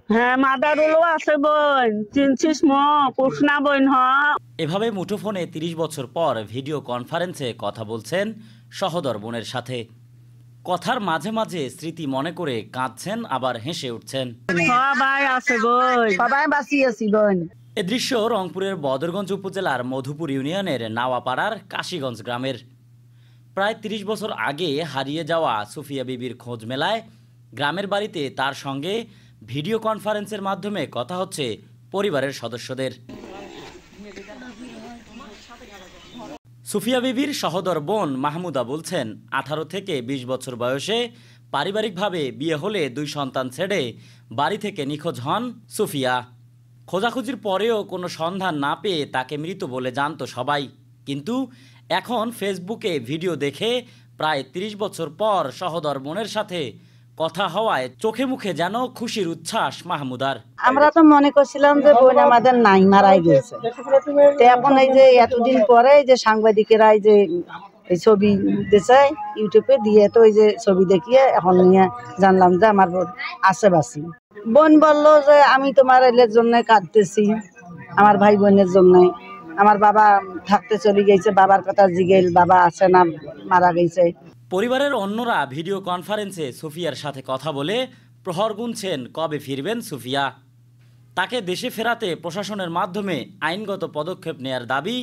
হ্যাঁ, মাদারুলও আছে বোন, চিনছিস মো কুসনা বোন হ। এভাবে মুঠোফোনে ৩০ বছর পর ভিডিও কনফারেন্সে কথা বলছেন সহোদর বোনের সাথে। কথার মাঝে মাঝে স্মৃতি মনে করে কাঁদছেন, আবার হেসে উঠছেন। সবাই আছে বোন, সবাই বাঁচিয়ে আছি বোন। এ দৃশ্য রংপুরের বদরগঞ্জ উপজেলার মধুপুর ইউনিয়নের নাওয়াপাড়ার কাশীগঞ্জ গ্রামের। প্রায় ৩০ বছর আগে হারিয়ে যাওয়া সুফিয়া বিবির খোঁজ মেলায় গ্রামের বাড়িতে তার সঙ্গে ভিডিও কনফারেন্সের মাধ্যমে কথা হচ্ছে পরিবারের সদস্যদের। সুফিয়া বিবির সহোদর বোন মাহমুদা বলছেন, ১৮ থেকে ২০ বছর বয়সে পারিবারিকভাবে বিয়ে হলে ২ সন্তান ছেড়ে বাড়ি থেকে নিখোঁজ হন সুফিয়া। খোঁজাখুঁজির পরেও কোনো সন্ধান না পেয়ে তাকে মৃত বলে জানত সবাই। কিন্তু এখন ফেসবুকে ভিডিও দেখে প্রায় ৩০ বছর পর সহোদর বোনের সাথে কথা হওয়ায় চোখে মুখে যেন খুশির উচ্ছ্বাস মাহমুদার। আমরা তো মনে করছিলাম যে বোন আমাদের নাই, মারাই গেছে। তো এখন এই যে এতদিন পরে যে সাংবাদিকেরা এই যে এই ছবি দিয়েছে ইউটিউবে দিয়ে, তো এই যে ছবি দেখিয়ে এখন নিয়ে জানলাম যে আমার বোন আশেপাশে। বোন বললো যে আমি তোমার এলের জন্য কাঁদতেছি, আমার ভাই বোনের জন্য। আমার বাবা থাকতে চলে গেছে, বাবার কথা জিগেল, বাবা আছে না, মারা গেছে। পরিবারের অন্যরা ভিডিও কনফারেন্সে সুফিয়ার সাথে কথা বলে প্রহর গুনছেন কবে ফিরবেন সুফিয়া। তাকে দেশে ফেরাতে প্রশাসনের মাধ্যমে আইনগত পদক্ষেপ নেয়ার দাবি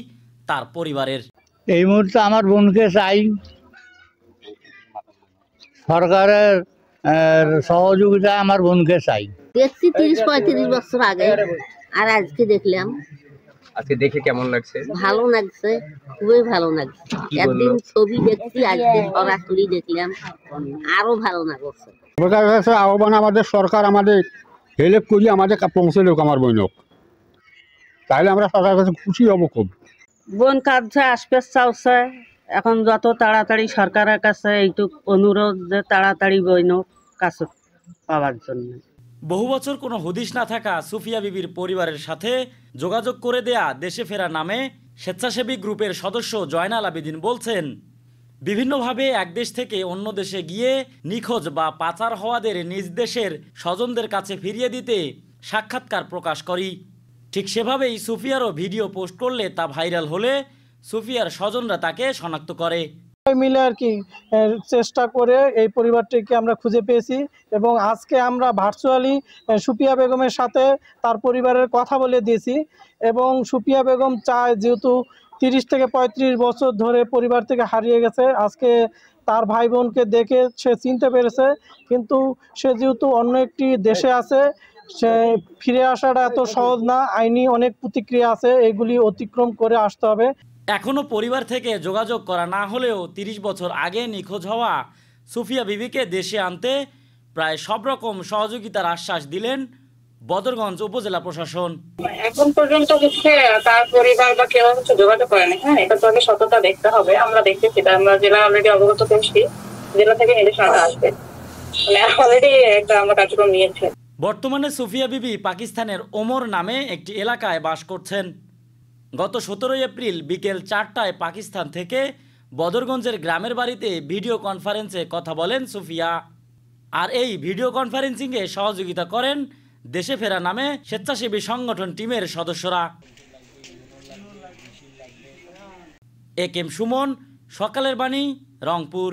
তার পরিবারের। এই মুহূর্তে আমার বোনকে চাই, সরকারের সহযোগিতা আমার বোনকে চাই। দেখছি ৩০-৩৫ বছর আগে, আর আজকে দেখলাম। আজকে দেখে কেমন লাগছে? ভালো লাগছে, খুবই ভালো লাগছে। একদিন ছবি দেখছি, আজকে সরাসরি দেখলাম, আরো ভালো লাগছে। আহ্বান আমাদের সরকার আমাদের হেল্প করি, আমাদের পৌঁছে লোক আমার বোনক, তাহলে আমরা সরকারের কাছে খুশি হব খুব। বোন কাঁদছে, আসবে চাওছে। এখন যত তাড়াতাড়ি সরকারের কাছে এইটুক অনুরোধ যে তাড়াতাড়ি বোন কাছে পাওয়ার জন্য। বহু বছর কোনো হদিশ না থাকা সুফিয়া বিবির পরিবারের সাথে যোগাযোগ করে দেয়া দেশে ফেরা নামে স্বেচ্ছাসেবী গ্রুপের সদস্য জয়নাল আবেদিন বলছেন, বিভিন্নভাবে এক দেশ থেকে অন্য দেশে গিয়ে নিখোঁজ বা পাচার হওয়াদের নিজ দেশের স্বজনদের কাছে ফিরিয়ে দিতে সাক্ষাৎকার প্রকাশ করি। ঠিক সেভাবেই সুফিয়ারও ভিডিও পোস্ট করলে তা ভাইরাল হলে সুফিয়ার স্বজনরা তাকে শনাক্ত করে। মিলে আর কি চেষ্টা করে এই পরিবারটিকে আমরা খুঁজে পেয়েছি, এবং আজকে আমরা ভার্চুয়ালি সুফিয়া বেগমের সাথে তার পরিবারের কথা বলে দিয়েছি। এবং সুফিয়া বেগম চায়, যেহেতু ৩০ থেকে ৩৫ বছর ধরে পরিবার থেকে হারিয়ে গেছে, আজকে তার ভাই বোনকে দেখে সে চিনতে পেরেছে। কিন্তু সে যেহেতু অন্য একটি দেশে আছে, সে ফিরে আসাটা এত সহজ না, আইনি অনেক প্রতিক্রিয়া আছে, এগুলি অতিক্রম করে আসতে হবে। এখনও পরিবার থেকে যোগাযোগ করা না হলেও ৩০ বছর আগে নিখোঁজ হওয়া সুফিয়া বিবিকে দেশে আনতে প্রায় সব রকম সহযোগিতার আশ্বাস দিলেন বদরগঞ্জ উপজেলা প্রশাসন। এখন পর্যন্ত তার পরিবার বা কেউ যোগাযোগ করেনি। হ্যাঁ, এটা তো আগে সততা দেখতে হবে। আমরা দেখতেছি, আমরা জেলা অলরেডি অবগত করছি, জেলা থেকে নির্দেশনা আসবে, অলরেডি একটা আমরা কার্যক্রম নিয়েছি। বর্তমানে সুফিয়া বিবি পাকিস্তানের ওমর নামে একটি এলাকায় বাস করছেন। গত ১৭ এপ্রিল বিকেল ৪টায় পাকিস্তান থেকে বদরগঞ্জের গ্রামের বাড়িতে ভিডিও কনফারেন্সে কথা বলেন সুফিয়া। আর এই ভিডিও কনফারেন্সিংয়ে সহযোগিতা করেন দেশে ফেরা নামে স্বেচ্ছাসেবী সংগঠন টিমের সদস্যরা। এ কে এম সুমন, সকালের বাণী, রংপুর।